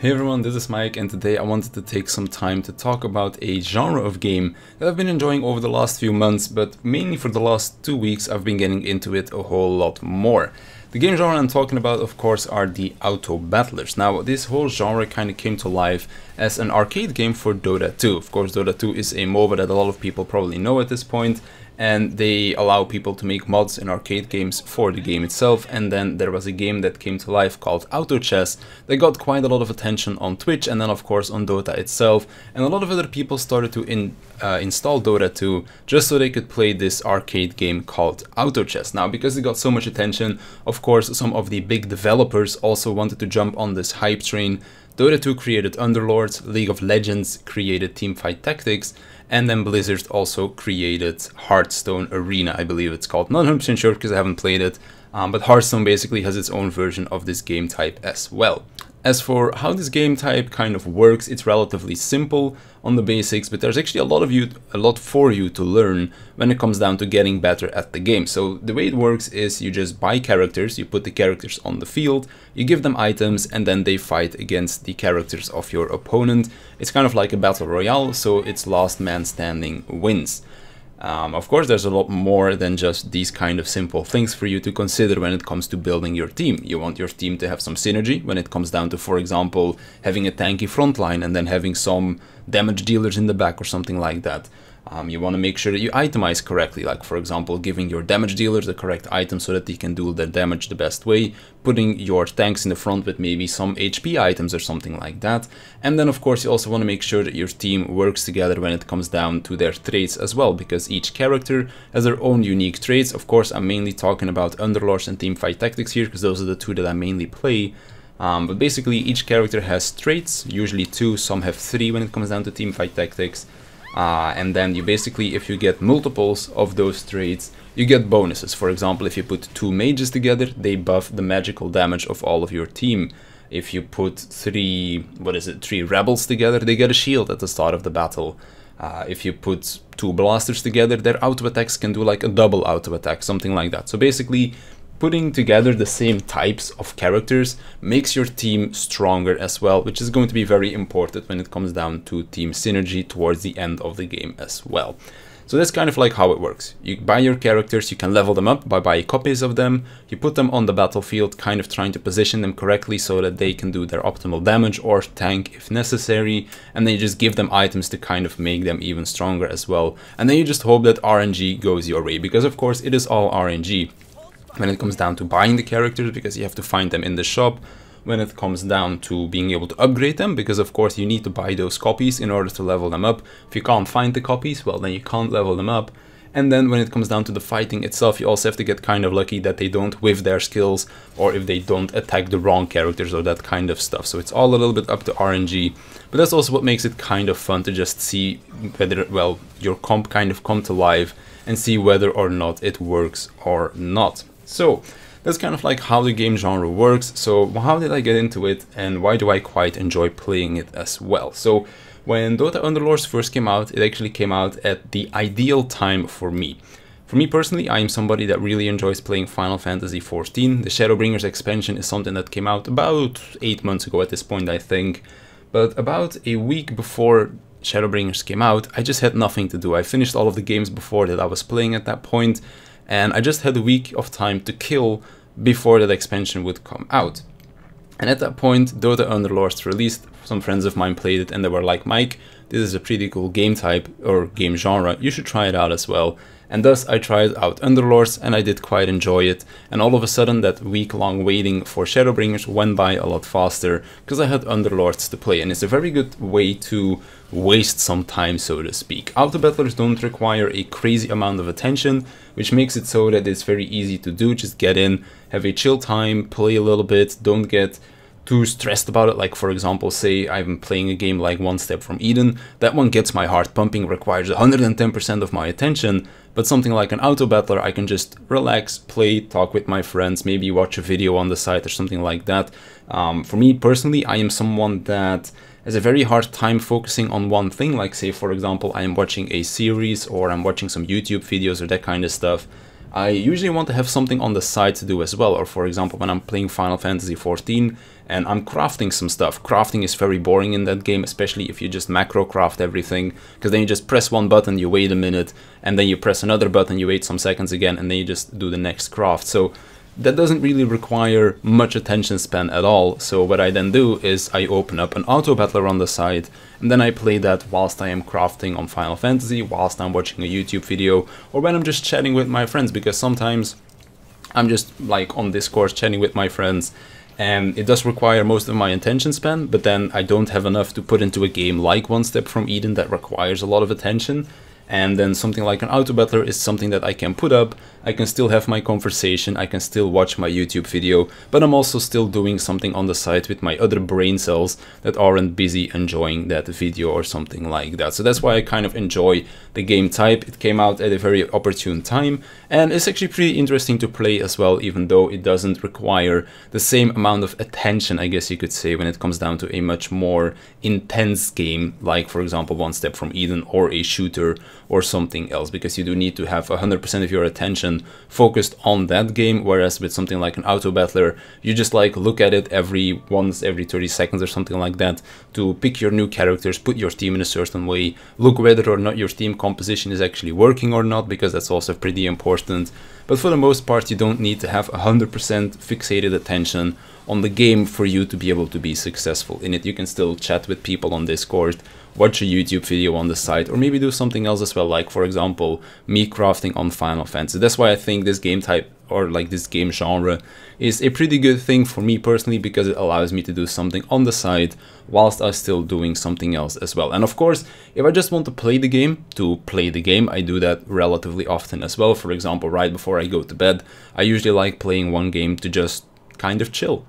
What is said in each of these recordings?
Hey everyone, this is Mike, and today I wanted to take some time to talk about a genre of game that I've been enjoying over the last few months, but mainly for the last 2 weeks I've been getting into it a whole lot more. The game genre I'm talking about, of course, are the auto battlers. Now, this whole genre kind of came to life as an arcade game for Dota 2. Of course, Dota 2 is a MOBA that a lot of people probably know at this point, and they allow people to make mods in arcade games for the game itself. And then there was a game that came to life called Auto Chess that got quite a lot of attention on Twitch and then of course on Dota itself, and a lot of other people started to install Dota 2 just so they could play this arcade game called Auto Chess. Now, because it got so much attention, of course some of the big developers also wanted to jump on this hype train. Dota 2 created Underlords, League of Legends created Teamfight Tactics, and then Blizzard also created Hearthstone Arena, I believe it's called. Not 100% sure because I haven't played it, but Hearthstone basically has its own version of this game type as well. As for how this game type kind of works, it's relatively simple on the basics, but there's actually a lot for you to learn when it comes down to getting better at the game. So the way it works is you just buy characters, you put the characters on the field, you give them items, and then they fight against the characters of your opponent. It's kind of like a battle royale, so it's last man standing wins. Of course, there's a lot more than just these kind of simple things for you to consider when it comes to building your team. You want your team to have some synergy when it comes down to, for example, having a tanky front line and then having some damage dealers in the back or something like that. You want to make sure that you itemize correctly, like for example giving your damage dealers the correct item so that they can do their damage the best way, putting your tanks in the front with maybe some HP items or something like that. And then of course you also want to make sure that your team works together when it comes down to their traits as well, because each character has their own unique traits. Of course I'm mainly talking about Underlords and Teamfight Tactics here because those are the two that I mainly play. But basically each character has traits, usually 2, some have 3 when it comes down to Teamfight Tactics. And then you basically, if you get multiples of those traits, you get bonuses. For example, if you put 2 mages together, they buff the magical damage of all of your team. If you put 3 rebels together, they get a shield at the start of the battle. If you put 2 blasters together, their auto attacks can do like a double auto attack, something like that. So basically, putting together the same types of characters makes your team stronger as well, which is going to be very important when it comes down to team synergy towards the end of the game as well. So that's kind of like how it works. You buy your characters, you can level them up by buying copies of them, you put them on the battlefield, kind of trying to position them correctly so that they can do their optimal damage or tank if necessary, and then you just give them items to kind of make them even stronger as well. And then you just hope that RNG goes your way, because of course it is all RNG. When it comes down to buying the characters, because you have to find them in the shop. When it comes down to being able to upgrade them, because of course you need to buy those copies in order to level them up. If you can't find the copies, well then you can't level them up. And then when it comes down to the fighting itself, you also have to get kind of lucky that they don't whiff their skills, or if they don't attack the wrong characters or that kind of stuff. So it's all a little bit up to RNG, but that's also what makes it kind of fun to just see whether, well, your comp kind of come to life and see whether or not it works or not. So that's kind of like how the game genre works. So how did I get into it, and why do I quite enjoy playing it as well? So when Dota Underlords first came out, it actually came out at the ideal time for me. For me personally, I am somebody that really enjoys playing Final Fantasy XIV. The Shadowbringers expansion is something that came out about 8 months ago at this point, I think. But about a week before Shadowbringers came out, I just had nothing to do. I finished all of the games before that I was playing at that point, and I just had a week of time to kill before that expansion would come out. And at that point, Dota Underlords released. Some friends of mine played it and they were like, Mike, this is a pretty cool game type or game genre, you should try it out as well. And thus I tried out Underlords and I did quite enjoy it. And all of a sudden that week-long waiting for Shadowbringers went by a lot faster because I had Underlords to play. And it's a very good way to waste some time, so to speak. Auto battlers don't require a crazy amount of attention, which makes it so that it's very easy to do. Just get in, have a chill time, play a little bit, don't get too stressed about it. Like for example, say I'm playing a game like One Step from Eden, that one gets my heart pumping, requires 110% of my attention, but something like an auto battler, I can just relax, play, talk with my friends, maybe watch a video on the side or something like that. For me personally, I am someone that has a very hard time focusing on one thing, like say for example I am watching a series or I'm watching some YouTube videos or that kind of stuff. I usually want to have something on the side to do as well. Or for example, when I'm playing Final Fantasy XIV and I'm crafting some stuff. Crafting is very boring in that game, especially if you just macro craft everything, because then you just press one button, you wait a minute, and then you press another button, you wait some seconds again, and then you just do the next craft. So that doesn't really require much attention span at all. So what I then do is I open up an auto battler on the side, and then I play that whilst I am crafting on Final Fantasy, whilst I'm watching a YouTube video, or when I'm just chatting with my friends, because sometimes I'm just like on Discord chatting with my friends, and it does require most of my attention span, but then I don't have enough to put into a game like One Step from Eden that requires a lot of attention. And then something like an auto battler is something that I can put up, I can still have my conversation, I can still watch my YouTube video, but I'm also still doing something on the side with my other brain cells that aren't busy enjoying that video or something like that. So that's why I kind of enjoy the game type. It came out at a very opportune time, and it's actually pretty interesting to play as well, even though it doesn't require the same amount of attention, I guess you could say, when it comes down to a much more intense game, like for example One Step from Eden or a shooter or something else, because you do need to have 100% of your attention focused on that game, whereas with something like an auto battler, you just like look at it every 30 seconds or something like that to pick your new characters, put your team in a certain way, look whether or not your team composition is actually working or not, because that's also pretty important. But for the most part, you don't need to have 100% fixated attention on the game for you to be able to be successful in it. You can still chat with people on Discord, watch a YouTube video on the side, or maybe do something else as well, like for example me crafting on Final Fantasy. That's why I think this game type, or like this game genre, is a pretty good thing for me personally, because it allows me to do something on the side whilst I'm still doing something else as well. And of course, if I just want to play the game to play the game, I do that relatively often as well. For example, right before I go to bed, I usually like playing one game to just kind of chill,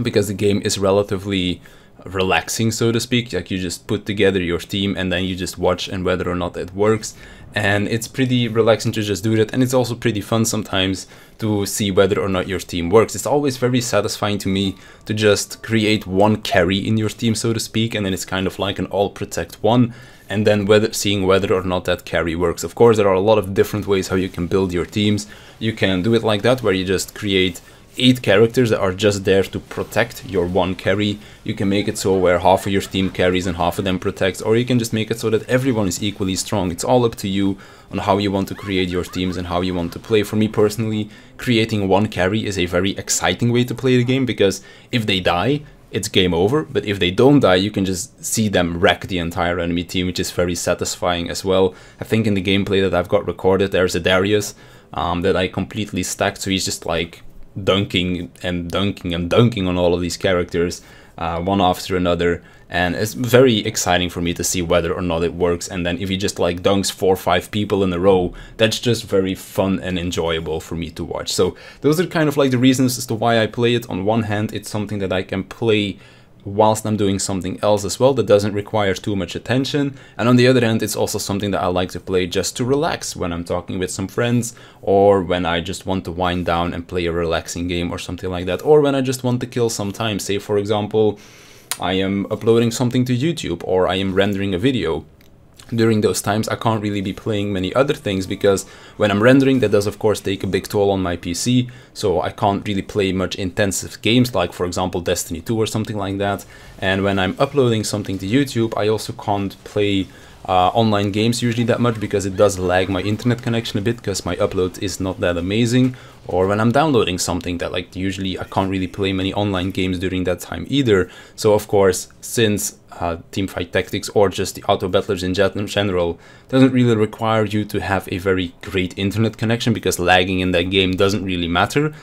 because the game is relatively relaxing, so to speak. Like you just put together your team and then you just watch and whether or not it works, and it's pretty relaxing to just do that. And it's also pretty fun sometimes to see whether or not your team works. It's always very satisfying to me to just create one carry in your team, so to speak, and then it's kind of like an all protect one, and then seeing whether or not that carry works. Of course, there are a lot of different ways how you can build your teams. You can do it like that, where you just create 8 characters that are just there to protect your one carry. You can make it so where half of your team carries and half of them protects, or you can just make it so that everyone is equally strong. It's all up to you on how you want to create your teams and how you want to play. For me personally, creating one carry is a very exciting way to play the game, because if they die, it's game over, but if they don't die, you can just see them wreck the entire enemy team, which is very satisfying as well. I think in the gameplay that I've got recorded, there's a Darius that I completely stacked, so he's just like dunking and dunking and dunking on all of these characters one after another, and it's very exciting for me to see whether or not it works. And then if he just like dunks 4 or 5 people in a row, that's just very fun and enjoyable for me to watch. So those are kind of like the reasons as to why I play it. On one hand, it's something that I can play whilst I'm doing something else as well that doesn't require too much attention, and on the other hand, it's also something that I like to play just to relax when I'm talking with some friends, or when I just want to wind down and play a relaxing game or something like that, or when I just want to kill some time. Say for example, I am uploading something to YouTube, or I am rendering a video. During those times, I can't really be playing many other things, because when I'm rendering, that does of course take a big toll on my PC, so I can't really play much intensive games like for example Destiny 2 or something like that. And when I'm uploading something to YouTube, I also can't play online games usually that much, because it does lag my internet connection a bit, because my upload is not that amazing. Or when I'm downloading something, that like usually I can't really play many online games during that time either. So of course, since Teamfight Tactics or just the auto battlers in general doesn't really require you to have a very great internet connection, because lagging in that game doesn't really matter,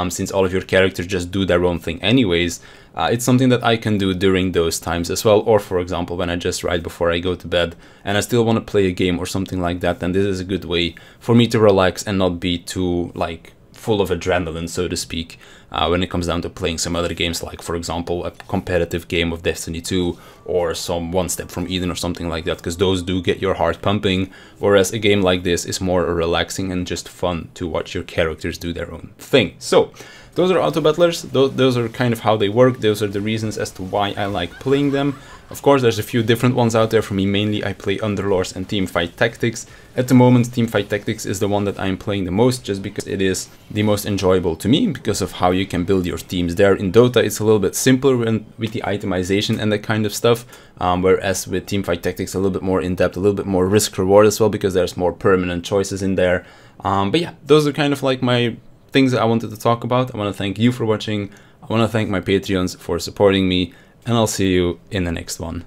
since all of your characters just do their own thing anyways. It's something that I can do during those times as well. Or for example, when I just right before I go to bed and I still want to play a game or something like that, then this is a good way for me to relax and not be too like full of adrenaline, so to speak, when it comes down to playing some other games, like for example a competitive game of Destiny 2 or some One Step from Eden or something like that, because those do get your heart pumping, whereas a game like this is more relaxing and just fun to watch your characters do their own thing. So those are auto battlers. Those are kind of how they work. Those are the reasons as to why I like playing them. Of course, there's a few different ones out there. For me, mainly I play Underlords and Teamfight Tactics. At the moment, Teamfight Tactics is the one that I'm playing the most, just because it is the most enjoyable to me, because of how you can build your teams there. In Dota, it's a little bit simpler with the itemization and that kind of stuff, whereas with Teamfight Tactics, a little bit more in-depth, a little bit more risk-reward as well, because there's more permanent choices in there. But yeah, those are kind of like my things that I wanted to talk about. I want to thank you for watching. I want to thank my Patreons for supporting me, and I'll see you in the next one.